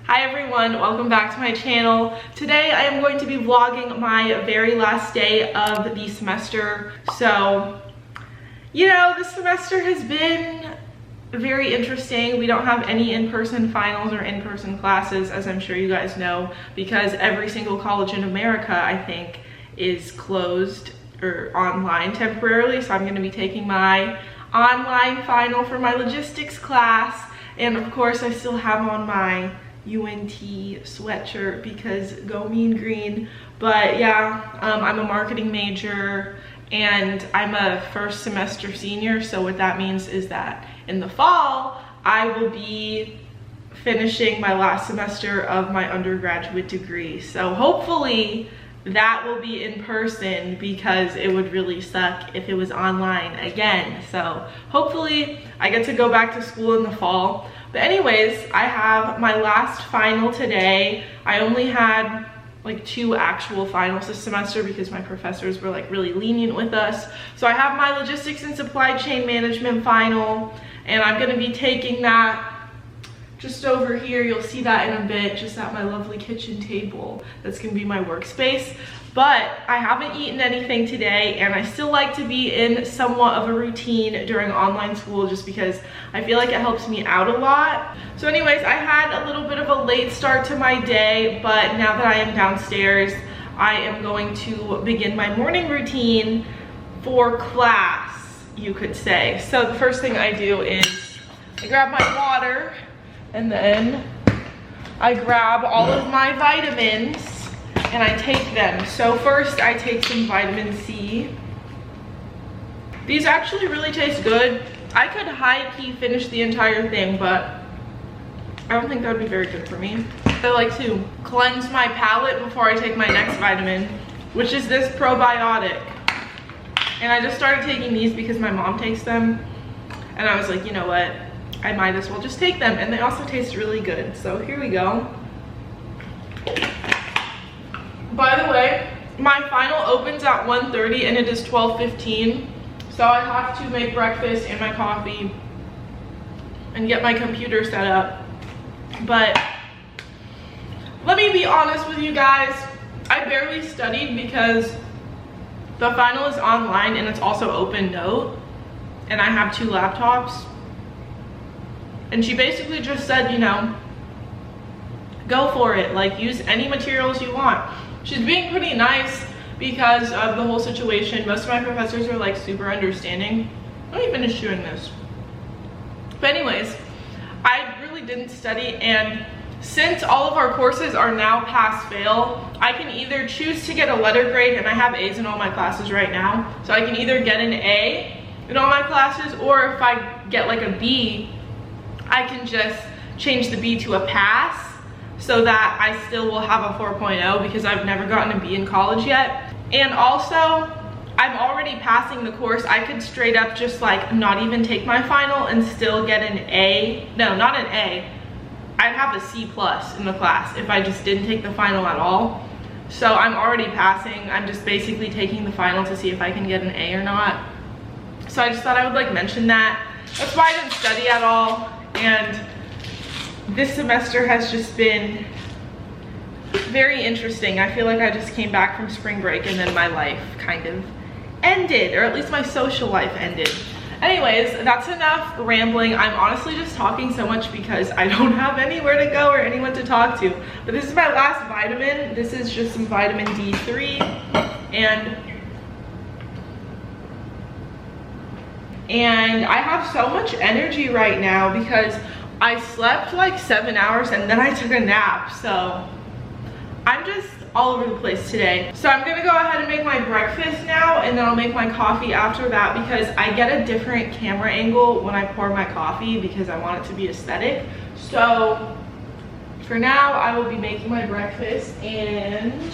Hi everyone, welcome back to my channel. Today I am going to be vlogging my very last day of the semester. So, you know, this semester has been very interesting. We don't have any in-person finals or in-person classes, as I'm sure you guys know, because every single college in America, I think, is closed or online temporarily. So I'm going to be taking my online final for my logistics class. And of course, I still have on my UNT sweatshirt because go mean green. But yeah, I'm a marketing major and I'm a first semester senior. So what that means is that in the fall, I will be finishing my last semester of my undergraduate degree. So hopefully that will be in person because it would really suck if it was online again. So hopefully I get to go back to school in the fall. But anyways, I have my last final today. I only had like 2 actual finals this semester because my professors were like really lenient with us. So I have my logistics and supply chain management final, and I'm gonna be taking that just over here. You'll see that in a bit, just at my lovely kitchen table. That's gonna be my workspace. But I haven't eaten anything today, and I still like to be in somewhat of a routine during online school just because I feel like it helps me out a lot. So anyways, I had a little bit of a late start to my day, but now that I am downstairs, I am going to begin my morning routine for class, you could say. So the first thing I do is I grab my water, and then I grab all of my vitamins and I take them. So first I take some vitamin C. These actually really taste good. I could high-key finish the entire thing, but I don't think that would be very good for me. I like to cleanse my palate before I take my next vitamin, which is this probiotic. And I just started taking these because my mom takes them, and I was like, you know what? I might as well just take them, and they also taste really good. So here we go. By the way, my final opens at 1:30 and it is 12:15. So I have to make breakfast and my coffee and get my computer set up. But let me be honest with you guys, I barely studied because the final is online and it's also open note, and I have 2 laptops. And she basically just said, you know, go for it, like use any materials you want. She's being pretty nice because of the whole situation. Most of my professors are like super understanding. Let me finish chewing this. But anyways, I really didn't study, and since all of our courses are now pass-fail, I can either choose to get a letter grade, and I have A's in all my classes right now, so I can either get an A in all my classes, or if I get like a B, I can just change the B to a pass so that I still will have a 4.0 because I've never gotten a B in college yet. And also, I'm already passing the course. I could straight up just like not even take my final and still get an A. No, not an A. I'd have a C+ in the class if I just didn't take the final at all. So I'm already passing. I'm just basically taking the final to see if I can get an A or not. So I just thought I would like mention that. That's why I didn't study at all. And this semester has just been very interesting. I feel like I just came back from spring break and then my life kind of ended, or at least my social life ended. Anyways, that's enough rambling. I'm honestly just talking so much because I don't have anywhere to go or anyone to talk to. But this is my last vitamin. This is just some vitamin D3, and I have so much energy right now because I slept like 7 hours and then I took a nap. So I'm just all over the place today. So I'm gonna go ahead and make my breakfast now, and then I'll make my coffee after that because I get a different camera angle when I pour my coffee because I want it to be aesthetic. So for now, I will be making my breakfast, and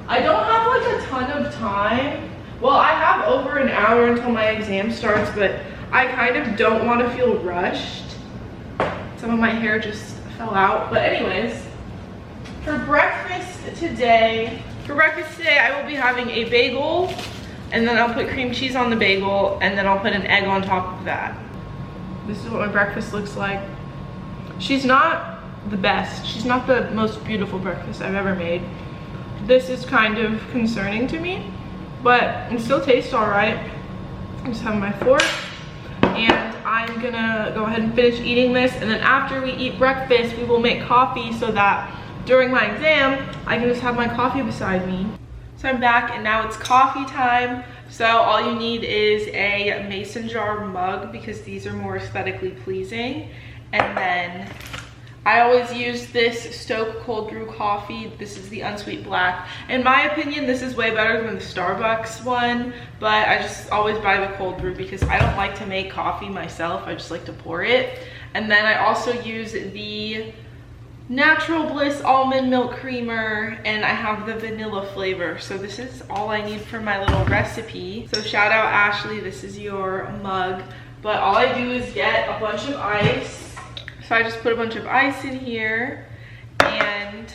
I don't have like a ton of time. Well, I have over an hour until my exam starts, but I kind of don't want to feel rushed. Some of my hair just fell out. But anyways, for breakfast today, I will be having a bagel, and then I'll put cream cheese on the bagel, and then I'll put an egg on top of that. This is what my breakfast looks like. She's not the best. She's not the most beautiful breakfast I've ever made. This is kind of concerning to me, but it still tastes all right. I just have my fork, and I'm gonna go ahead and finish eating this, and then after we eat breakfast, we will make coffee so that during my exam, I can just have my coffee beside me. So I'm back, and now it's coffee time. So all you need is a mason jar mug because these are more aesthetically pleasing. And then I always use this Stoke cold brew coffee. This is the unsweet black. In my opinion, this is way better than the Starbucks one, but I just always buy the cold brew because I don't like to make coffee myself. I just like to pour it. And then I also use the Natural Bliss almond milk creamer, and I have the vanilla flavor. So this is all I need for my little recipe. So shout out Ashley, this is your mug. But all I do is get a bunch of ice. So I just put a bunch of ice in here, and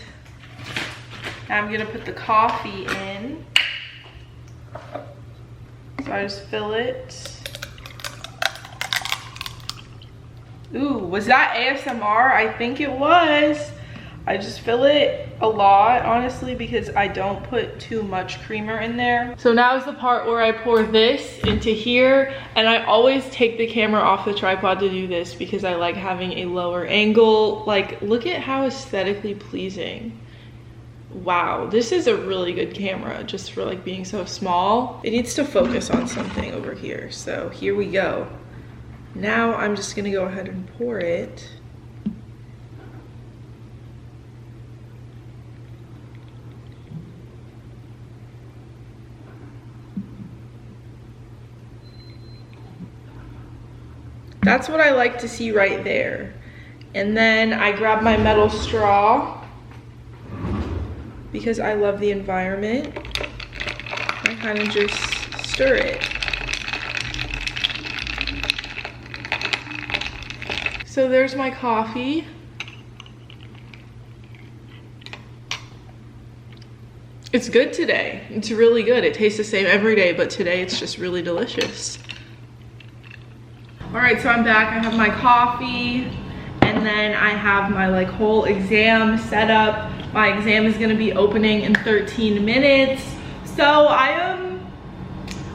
now I'm gonna put the coffee in. So I just fill it. Ooh, was that ASMR? I think it was. I just fill it a lot, honestly, because I don't put too much creamer in there. So now is the part where I pour this into here, and I always take the camera off the tripod to do this because I like having a lower angle. Like, look at how aesthetically pleasing. Wow, this is a really good camera just for like being so small. It needs to focus on something over here. So here we go. Now I'm just gonna go ahead and pour it. That's what I like to see right there. And then I grab my metal straw because I love the environment. I kind of just stir it. So there's my coffee. It's good today. It's really good. It tastes the same every day, but today it's just really delicious. All right, so I'm back. I have my coffee, and then I have my like whole exam set up. My exam is gonna be opening in 13 minutes. So I am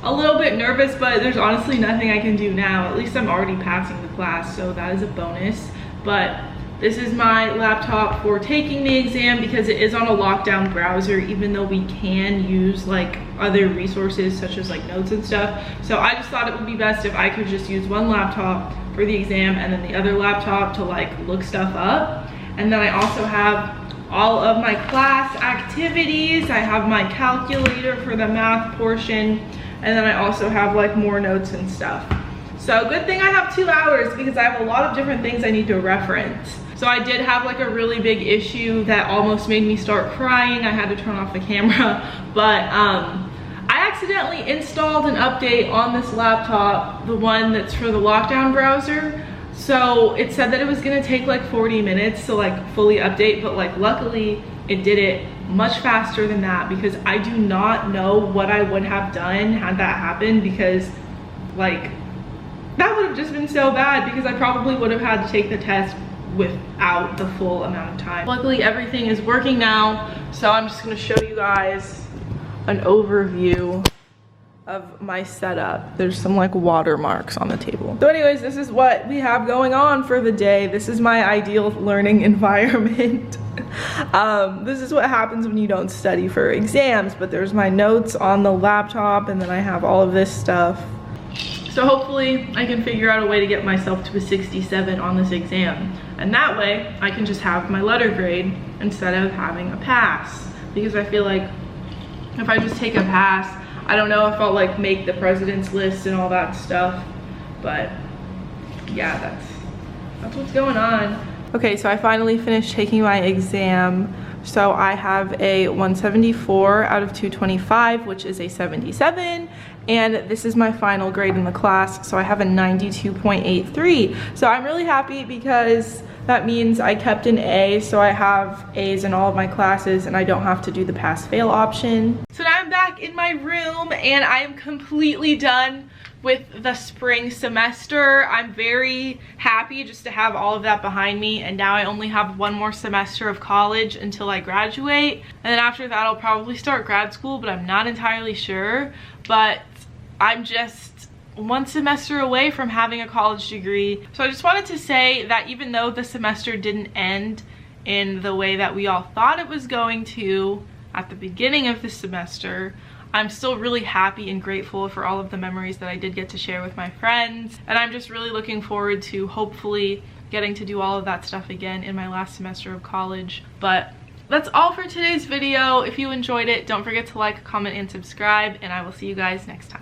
a little bit nervous, but there's honestly nothing I can do now. At least I'm already passing the class, so that is a bonus. But this is my laptop for taking the exam because it is on a lockdown browser, even though we can use like other resources such as like notes and stuff. So I just thought it would be best if I could just use one laptop for the exam and then the other laptop to like look stuff up. And then I also have all of my class activities. I have my calculator for the math portion, and then I also have like more notes and stuff. So good thing I have 2 hours because I have a lot of different things I need to reference. So I did have like a really big issue that almost made me start crying. I had to turn off the camera, but I accidentally installed an update on this laptop, the one that's for the lockdown browser. So it said that it was gonna take like 40 minutes to like fully update, but like luckily it did it much faster than that because I do not know what I would have done had that happened, because like that would have just been so bad because I probably would have had to take the test without the full amount of time. Luckily everything is working now, so I'm just gonna show you guys an overview of my setup. There's some like watermarks on the table. So anyways, this is what we have going on for the day. This is my ideal learning environment. This is what happens when you don't study for exams, but there's my notes on the laptop, and then I have all of this stuff. So hopefully I can figure out a way to get myself to a 67 on this exam. And that way I can just have my letter grade instead of having a pass. Because I feel like if I just take a pass, I don't know if I'll like make the president's list and all that stuff. But yeah, that's what's going on. Okay, so I finally finished taking my exam. So I have a 174 out of 225, which is a 77. And this is my final grade in the class. So I have a 92.83. So I'm really happy because that means I kept an A. So I have A's in all of my classes and I don't have to do the pass fail option. So now I'm back in my room and I am completely done with the spring semester. I'm very happy just to have all of that behind me, and now I only have one more semester of college until I graduate, and then after that I'll probably start grad school, but I'm not entirely sure. But I'm just one semester away from having a college degree. So I just wanted to say that even though the semester didn't end in the way that we all thought it was going to at the beginning of the semester, I'm still really happy and grateful for all of the memories that I did get to share with my friends. And I'm just really looking forward to hopefully getting to do all of that stuff again in my last semester of college. But that's all for today's video. If you enjoyed it, don't forget to like, comment, and subscribe, and I will see you guys next time.